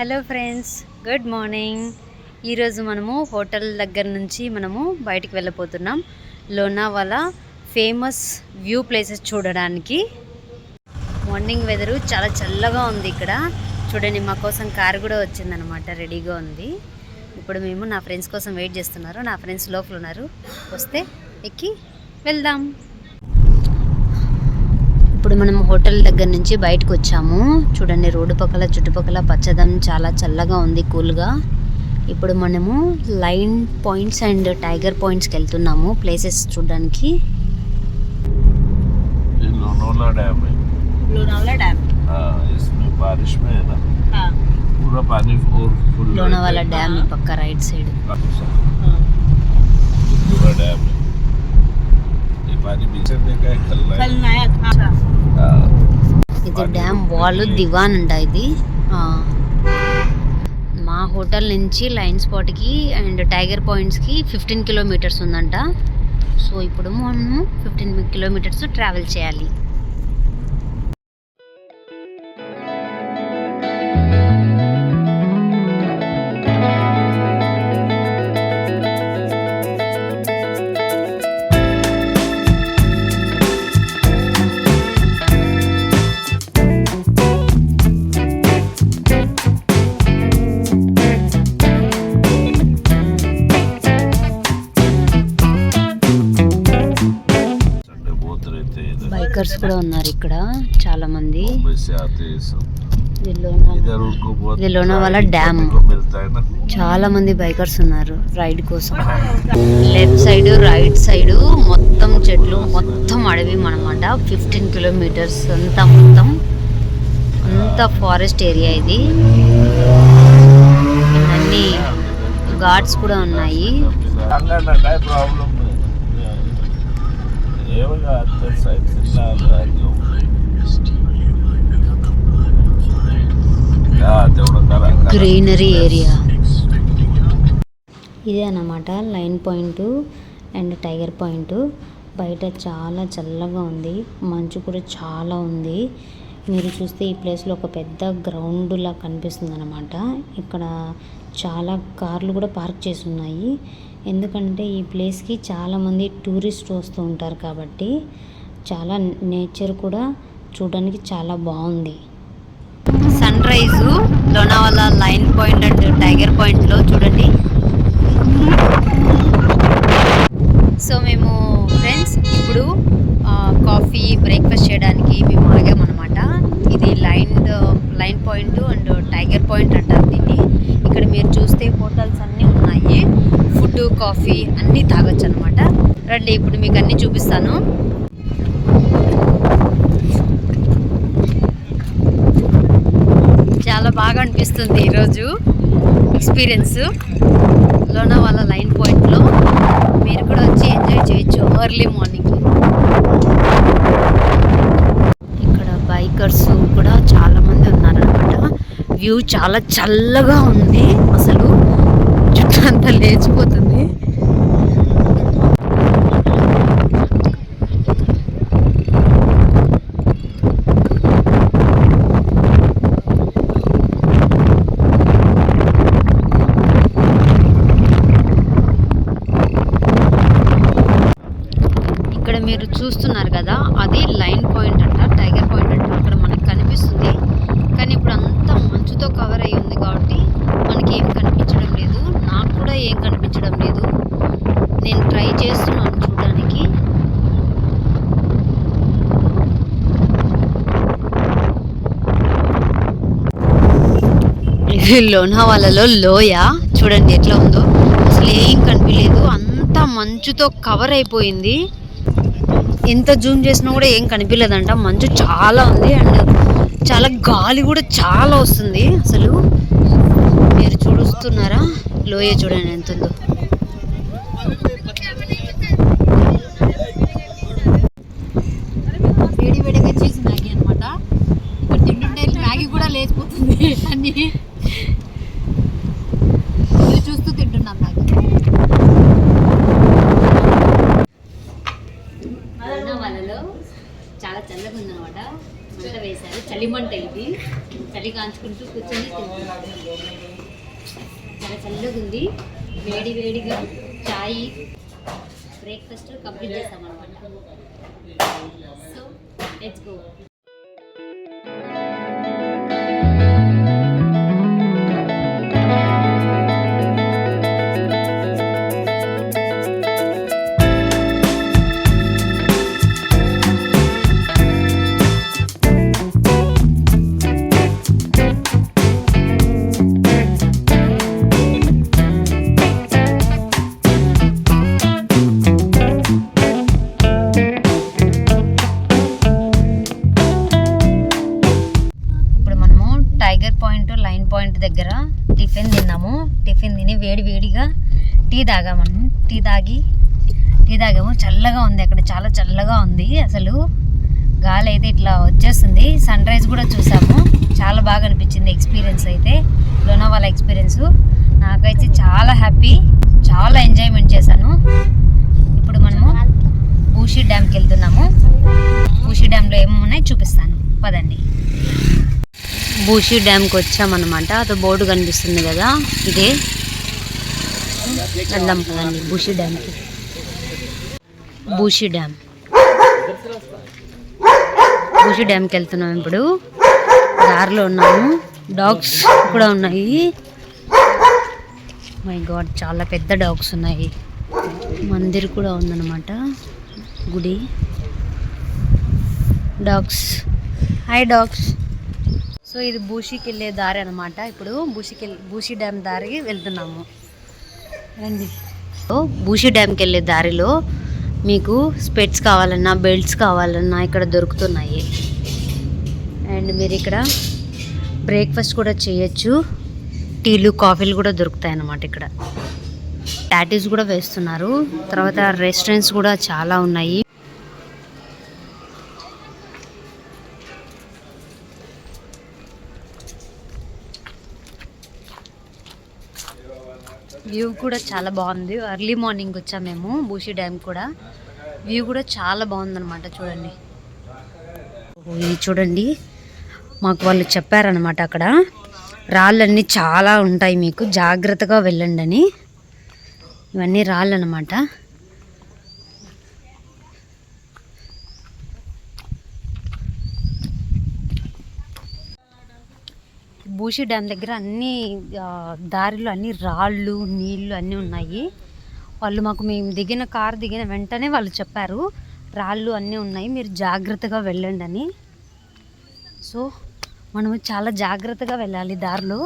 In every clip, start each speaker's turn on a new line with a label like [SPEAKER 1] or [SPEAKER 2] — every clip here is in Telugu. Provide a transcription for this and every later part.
[SPEAKER 1] Hello friends, good morning. ఈరోజు మనము హోటల్ దగ్గర నుంచి బయటికి వెళ్ళబోతున్నాం లోనావాలా ఫేమస్ వ్యూ ప్లేసెస్ చూడడానికి. మార్నింగ్ వెదరు చాలా చల్లగా ఉంది. ఇక్కడ చూడండి, మా కోసం కార్ కూడా వచ్చిందనమాట, రెడీగా ఉంది. ఇప్పుడు మేము నా ఫ్రెండ్స్ కోసం వెయిట్ చేస్తున్నారు. నా ఫ్రెండ్స్ లోపల ఉన్నారు, వస్తే ఎక్కి వెళ్దాం. ఇప్పుడు మనం హోటల్ దగ్గర నుంచి బయటకు వచ్చాము. చూడండి, రోడ్డు పక్కల చుట్టుపక్కల పచ్చదనం చాలా చల్లగా ఉంది, కూల్గా. ఇప్పుడు మనము లైన్ పాయింట్స్ అండ్ టైగర్ పాయింట్స్కి వెళ్తున్నాము ప్లేసెస్ చూడడానికి.
[SPEAKER 2] लोनावाला डैम है।
[SPEAKER 1] लोनावाला डैम,
[SPEAKER 2] इसमें बारिश में है ना, पूरा पानी और फुल
[SPEAKER 1] लोनावाला डैम पक्का राइट साइड
[SPEAKER 2] पूरा डैम है। ये पानी पीछे देखा है, कल
[SPEAKER 1] नया था। ఇది డ్యామ్ వాల్ దివాన్ అంట. ఇది మా హోటల్ నుంచి లైన్ స్పాట్కి అండ్ టైగర్ పాయింట్స్కి 15 కిలోమీటర్స్ ఉందంట. సో ఇప్పుడు మనము 15 కిలోమీటర్స్ ట్రావెల్ చేయాలి. బైకర్స్ కూడా ఉన్నారు ఇక్కడ చాలా మంది. ఇది లోనావాలా డ్యామ్. చాలా మంది బైకర్స్ ఉన్నారు రైడ్ కోసం. లెఫ్ట్ సైడ్ రైట్ సైడ్ మొత్తం చెట్లు, మొత్తం అడవి అనమాట. 15 కిలోమీటర్స్ అంతా ఫారెస్ట్ ఏరియా ఇది. అన్ని గార్డ్స్ కూడా ఉన్నాయి. గ్రీనరీ ఏరియా ఇదే అన్నమాట line point and tiger point. బయట చాలా చల్లగా ఉంది, మంచు కూడా చాలా ఉంది. మీరు చూస్తే ఈ ప్లేస్లో ఒక పెద్ద గ్రౌండ్ లా కనిపిస్తుంది అనమాట. ఇక్కడ చాలా కార్లు కూడా పార్క్ చేసి ఉన్నాయి. ఎందుకంటే ఈ ప్లేస్కి చాలామంది టూరిస్ట్ వస్తూ ఉంటారు కాబట్టి చాలా నేచర్ కూడా చూడడానికి చాలా బాగుంది. Sunrise Lonavala lion point and tiger పాయింట్లో చూడండి. సో మేము ఫ్రెండ్స్ ఇప్పుడు కాఫీ బ్రేక్ఫాస్ట్ చేయడానికి మేము ఆగామన్నమాట. ఇది line point and tiger point అంటారు దీన్ని. ఇక్కడ మీరు చూస్తే హోటల్స్ అన్నీ ఉన్నాయి, ఫుడ్ కాఫీ అన్నీ తాగొచ్చు అనమాట. రండి, ఇప్పుడు మీకు అన్నీ చూపిస్తాను. చాలా బాగా అనిపిస్తుంది ఈరోజు ఎక్స్పీరియన్స్. లోనావాలా లైన్ పాయింట్లో మీరు కూడా వచ్చి ఎంజాయ్ చేయొచ్చు ఎర్లీ మార్నింగ్. ఇక్కడ బైకర్స్ కూడా చాలా మంది ఉన్నారనమాట. వ్యూ చాలా చల్లగా ఉంది, అసలు చుట్టూ అంతా లేచిపోతుంది. ఇక్కడ మీరు చూస్తున్నారు కదా, అది లైన్ పాయింట్ అంట, టైగర్ పాయింట్ అంట. అక్కడ మనకి కనిపిస్తుంది, కానీ ఇప్పుడు అంతా మంచుతో కవర్ అయ్యి ఉంది కాబట్టి మనకి ఏం కనిపించడం లేదు. నాకు కూడా ఏం కనిపించడం లేదు. నేను ట్రై చేస్తున్నాను చూడడానికి. ఇది లోనావాలాలో లోయ. చూడండి ఎట్లా ఉందో, అసలు ఏం కనిపించలేదు, అంతా మంచుతో కవర్ అయిపోయింది. ఎంత జూమ్ చేసినా కూడా ఏం కనిపించలేదంట. మంచు చాలా ఉంది అండ్ చాలా గాలి కూడా చాలా వస్తుంది. అసలు మీరు చూస్తున్నారా, లోయ చూడండి ఎంత ఉందో. వేడి వేడిగా చీజ్ మ్యాగీ అనమాట. ఇక్కడ తింటుంటే మ్యాగీ కూడా లేచిపోతుంది అన్ని చూస్తూ తింటున్నాం. మ్యాగీ లోనావాలాలో చాలా చల్లగా ఉందన్నమాట. మంట వేశారు, చలిమంట ఇది. చలి వేడి కాంచుకుంటూ కూర్చొని తింటున్నాం. చాలా చల్లగా ఉంది. వేడి వేడిగా చాయ్ బ్రేక్ఫాస్ట్ కంప్లీట్ చేస్తామన్నమాట. So let's go. దగ్గర టిఫిన్ తిన్నాము. టిఫిన్ తిని వేడి వేడిగా టీ తాగాము. టీ తాగాము. చల్లగా ఉంది అక్కడ, చాలా చల్లగా ఉంది. అసలు గాలి అయితే ఇట్లా వచ్చేస్తుంది. సన్ రైజ్ కూడా చూసాము. చాలా బాగా అనిపించింది ఎక్స్పీరియన్స్ అయితే. లోనావాలా ఎక్స్పీరియన్స్ నాకైతే చాలా హ్యాపీ, చాలా ఎంజాయ్మెంట్ చేశాను. ఇప్పుడు మనము బూషి డ్యామ్కి వెళ్తున్నాము. బూషి డ్యామ్లో ఏమున్నాయి చూపిస్తాను, పదండి. బూషి డ్యామ్కి వచ్చామన్నమాట. అది బోర్డు కనిపిస్తుంది కదా, ఇదే. వెళ్దాం పదండి బూషి డ్యామ్కి. బూషి డ్యామ్కి వెళ్తున్నాం ఇప్పుడు. దారిలో ఉన్నాము. డాగ్స్ కూడా ఉన్నాయి. మై గాడ్, చాలా పెద్ద డాగ్స్ ఉన్నాయి. మందిర్ కూడా ఉందన్నమాట, గుడి. Dogs, hi dogs. సో ఇది బూషికి వెళ్ళే దారి అనమాట. ఇప్పుడు బూషి డ్యామ్ దారికి వెళ్తున్నాము, రండి. బూషి డ్యామ్కి వెళ్ళే దారిలో మీకు స్పెట్స్ కావాలన్నా, బెల్ట్స్ కావాలన్నా ఇక్కడ దొరుకుతున్నాయి. అండ్ మీరు ఇక్కడ బ్రేక్ఫాస్ట్ కూడా చేయొచ్చు. టీలు, కాఫీలు కూడా దొరుకుతాయి అన్నమాట ఇక్కడ. టాటూస్ కూడా వేస్తున్నారు. తర్వాత రెస్టారెంట్స్ కూడా చాలా ఉన్నాయి. వ్యూ కూడా చాలా బాగుంది. ఎర్లీ మార్నింగ్ వచ్చాము మేము బూషి డ్యామ్ కూడా. వ్యూ కూడా చాలా బాగుందన్నమాట. చూడండి, ఇది చూడండి. మాకు వాళ్ళు చెప్పారనమాట అక్కడ రాళ్ళన్నీ చాలా ఉంటాయి, మీకు జాగ్రత్తగా వెళ్ళండి అని. ఇవన్నీ రాళ్ళు అనమాట. బూషి డ్యామ్ దగ్గర అన్ని దారిలో అన్ని రాళ్ళు, నీళ్ళు అన్నీ ఉన్నాయి. వాళ్ళు మాకు మేము కారు దిగిన వెంటనే వాళ్ళు చెప్పారు రాళ్ళు అన్నీ ఉన్నాయి, మీరు జాగ్రత్తగా వెళ్ళండి అని. సో మనము చాలా జాగ్రత్తగా వెళ్ళాలి దారిలో.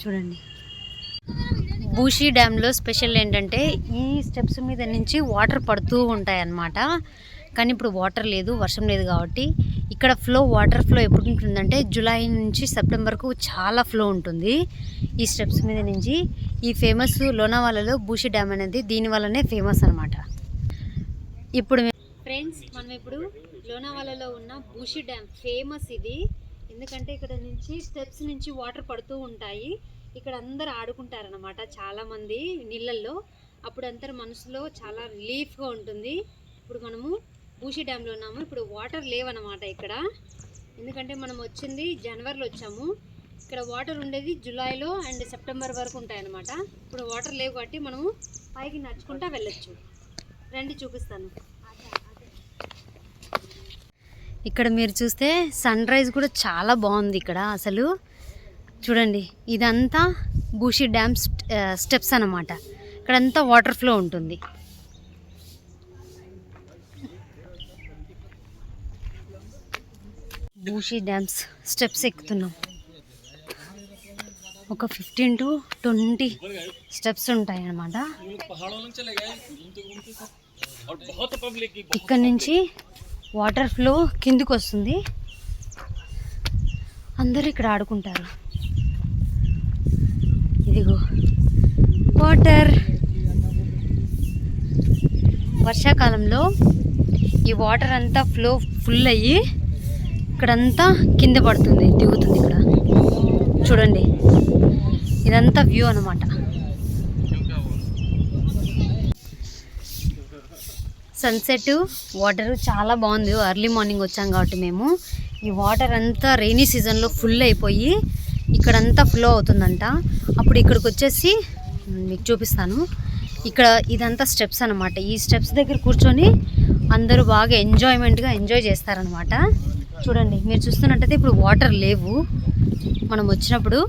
[SPEAKER 1] చూడండి, బూషి డ్యామ్లో స్పెషల్ ఏంటంటే ఈ స్టెప్స్ మీద నుంచి వాటర్ పడుతూ ఉంటాయి అన్నమాట. కానీ ఇప్పుడు వాటర్ లేదు, వర్షం లేదు కాబట్టి ఇక్కడ వాటర్ ఫ్లో ఎప్పుడు ఉంటుందంటే జూలై నుంచి సెప్టెంబర్కు చాలా ఫ్లో ఉంటుంది ఈ స్టెప్స్ మీద నుంచి. ఈ ఫేమస్ లోనావాలాలో బూషి డ్యామ్ అనేది దీనివల్లనే ఫేమస్ అనమాట. ఇప్పుడు ఫ్రెండ్స్, మనం ఇప్పుడు లోనావాలాలో ఉన్న బూషి డ్యామ్ ఫేమస్ ఇది. ఎందుకంటే ఇక్కడ నుంచి స్టెప్స్ నుంచి వాటర్ పడుతూ ఉంటాయి. ఇక్కడ అందరు ఆడుకుంటారనమాట చాలామంది నీళ్ళల్లో. అప్పుడు అందరు మనసులో చాలా రిలీఫ్గా ఉంటుంది. ఇప్పుడు మనము బూషి డ్యామ్లో ఉన్నాము. ఇప్పుడు వాటర్ లేవన్నమాట ఇక్కడ. ఎందుకంటే మనం వచ్చింది జనవరిలో వచ్చాము. ఇక్కడ వాటర్ ఉండేది జూలైలో అండ్ సెప్టెంబర్ వరకు ఉంటాయన్నమాట. ఇప్పుడు వాటర్ లేవు కాబట్టి మనము పైకి నడుచుకుంటా వెళ్ళొచ్చు. రండి చూపిస్తాను. ఇక్కడ మీరు చూస్తే సన్ రైజ్ కూడా చాలా బాగుంది ఇక్కడ. అసలు చూడండి, ఇదంతా బూషి డ్యామ్ స్టెప్స్ అన్నమాట. ఇక్కడంతా వాటర్ ఫ్లో ఉంటుంది. Bhushi dams steps ఎక్కుతున్నాం. ఒక 15 to 20 స్టెప్స్ ఉంటాయి అన్నమాట. ఇక్కడ నుంచి వాటర్ ఫ్లో కిందికి వస్తుంది. అందరూ ఇక్కడ ఆడుకుంటారు. ఇదిగో వాటర్. వర్షాకాలంలో ఈ వాటర్ అంతా ఫ్లో ఫుల్ అయ్యి ఇక్కడంతా కింద పడుతుంది, దిగుతుంది. ఇక్కడ చూడండి, ఇదంతా వ్యూ అన్నమాట. సన్సెట్ వాటర్ చాలా బాగుంది. ఎర్లీ మార్నింగ్ వచ్చాం కాబట్టి మేము ఈ వాటర్ అంతా రైనీ సీజన్లో ఫుల్ అయిపోయి ఇక్కడంతా ఫ్లో అవుతుందంట. అప్పుడు ఇక్కడికి వచ్చేసి మీకు చూపిస్తాను. ఇక్కడ ఇదంతా స్టెప్స్ అనమాట. ఈ స్టెప్స్ దగ్గర కూర్చొని అందరూ బాగా ఎంజాయ్ చేస్తారనమాట. చూడండి, మీరు చూస్తున్నట్టయితే ఇప్పుడు వాటర్ లేవు మనం వచ్చినప్పుడు.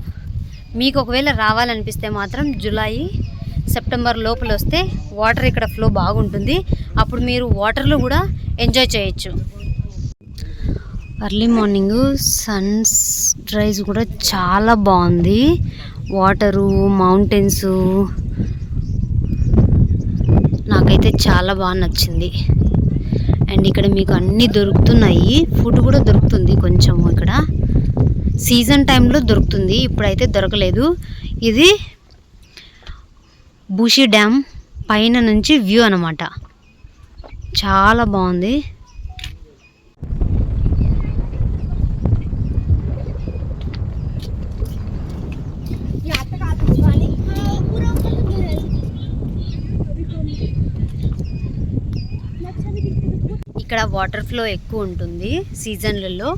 [SPEAKER 1] మీకు ఒకవేళ రావాలనిపిస్తే మాత్రం జూలై సెప్టెంబర్ లోపల వస్తే వాటర్ ఇక్కడ ఫ్లో బాగుంటుంది. అప్పుడు మీరు వాటర్లో కూడా ఎంజాయ్ చేయొచ్చు. ఎర్లీ మార్నింగ్ సన్స్ రైజ్ కూడా చాలా బాగుంది. వాటరు, మౌంటైన్స్ నాకైతే చాలా బాగా నచ్చింది. అండ్ ఇక్కడ మీకు అన్నీ దొరుకుతున్నాయి. ఫుడ్ కూడా దొరుకుతుంది కొంచెం. ఇక్కడ సీజన్ టైంలో దొరుకుతుంది, ఇప్పుడైతే దొరకలేదు. ఇది బూషి డ్యామ్ పైన నుంచి వ్యూ అనమాట. చాలా బాగుంది. ఇక్కడ వాటర్ ఫ్లో ఎక్కువ ఉంటుంది సీజన్లలో.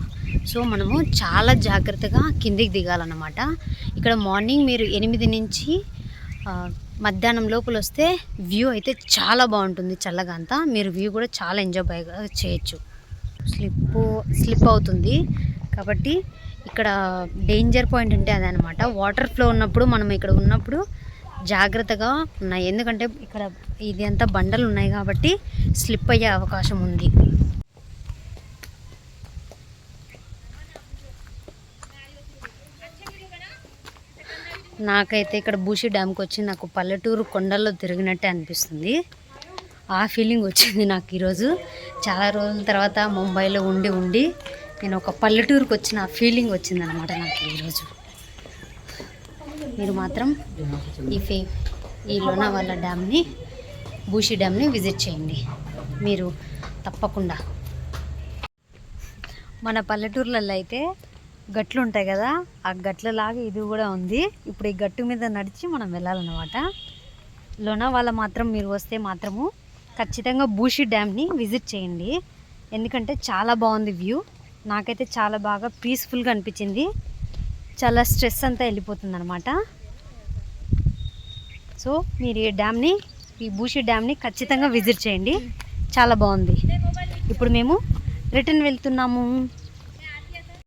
[SPEAKER 1] సో మనము చాలా జాగ్రత్తగా కిందికి దిగాలన్నమాట. ఇక్కడ మార్నింగ్ మీరు 8 నుంచి మధ్యాహ్నం లోపల వస్తే వ్యూ అయితే చాలా బాగుంటుంది. చల్లగా అంతా మీరు వ్యూ కూడా చాలా ఎంజాయ్ చేయొచ్చు. స్లిప్ అవుతుంది కాబట్టి ఇక్కడ డేంజర్ పాయింట్ అంటే అదనమాట. వాటర్ ఫ్లో ఉన్నప్పుడు మనం ఇక్కడ ఉన్నప్పుడు జాగ్రత్తగా ఉన్నాయి. ఎందుకంటే ఇక్కడ ఇది అంతా బండలు ఉన్నాయి కాబట్టి స్లిప్ అయ్యే అవకాశం ఉంది. నాకైతే ఇక్కడ బూషి డ్యామ్కి వచ్చి నాకు పల్లెటూరు కొండల్లో తిరిగినట్టే అనిపిస్తుంది. ఆ ఫీలింగ్ వచ్చింది నాకు ఈరోజు. చాలా రోజుల తర్వాత ముంబైలో ఉండి నేను ఒక పల్లెటూరుకి వచ్చిన ఫీలింగ్ వచ్చిందనమాట నాకు ఈరోజు. మీరు మాత్రం ఈ లోనావాలా డ్యామ్ని, బూషి డ్యామ్ని విజిట్ చేయండి మీరు తప్పకుండా. మన పల్లెటూర్లలో అయితే గట్లు ఉంటాయి కదా, ఆ గట్లలాగా ఇది కూడా ఉంది. ఇప్పుడు ఈ గట్టు మీద నడిచి మనం వెళ్ళాలన్నమాట. లోనావాలా మాత్రం మీరు వస్తే మాత్రము ఖచ్చితంగా బూషి డ్యామ్ని విజిట్ చేయండి. ఎందుకంటే చాలా బాగుంది వ్యూ. నాకైతే చాలా బాగా పీస్ఫుల్గా అనిపించింది. చాలా స్ట్రెస్ అంతా వెళ్ళిపోతుంది అనమాట. సో మీరు ఈ బూషి డ్యామ్ని ఖచ్చితంగా విజిట్ చేయండి. చాలా బాగుంది. ఇప్పుడు మేము రిటర్న్ వెళ్తున్నాము.